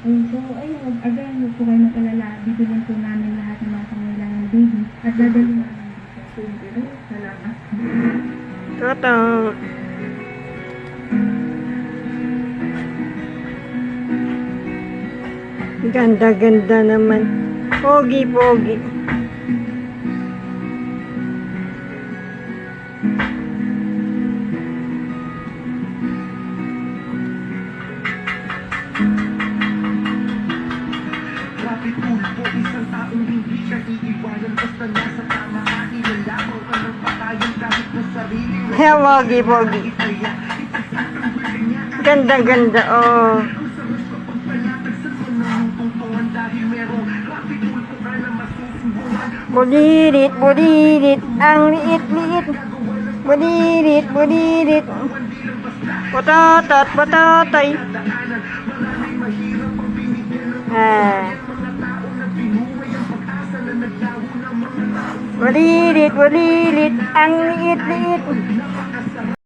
So, ayun, again, huwag po kayo mag-alala. Bibilin po namin lahat ng mga pangailangan ng baby at dadalhin namin dito. Thank you. Salamat. Toto. Ganda-ganda naman. Pogi-pogi. Rapid tulpo, isang taong hindi siya iiwanan. Basta nasa tama at ilalabang ka ng patayan kahit na sariling Hey, pogi-pogi. itaya. Ganda-ganda, oh. Kung sa gusto pagpalatag sa tunang tungtungan dahil merong rapid tulpo ka na masusubukan. Bulirit, bulirit. Ang liit-liit. Bulirit, bulirit. Patatat, patatay. Maraming mahirap ang binigyan ng Ah. mga tao na binuhay ang pag-asa na naglaho ng mga tao. Bulirit, bulirit. Ang liit-liit.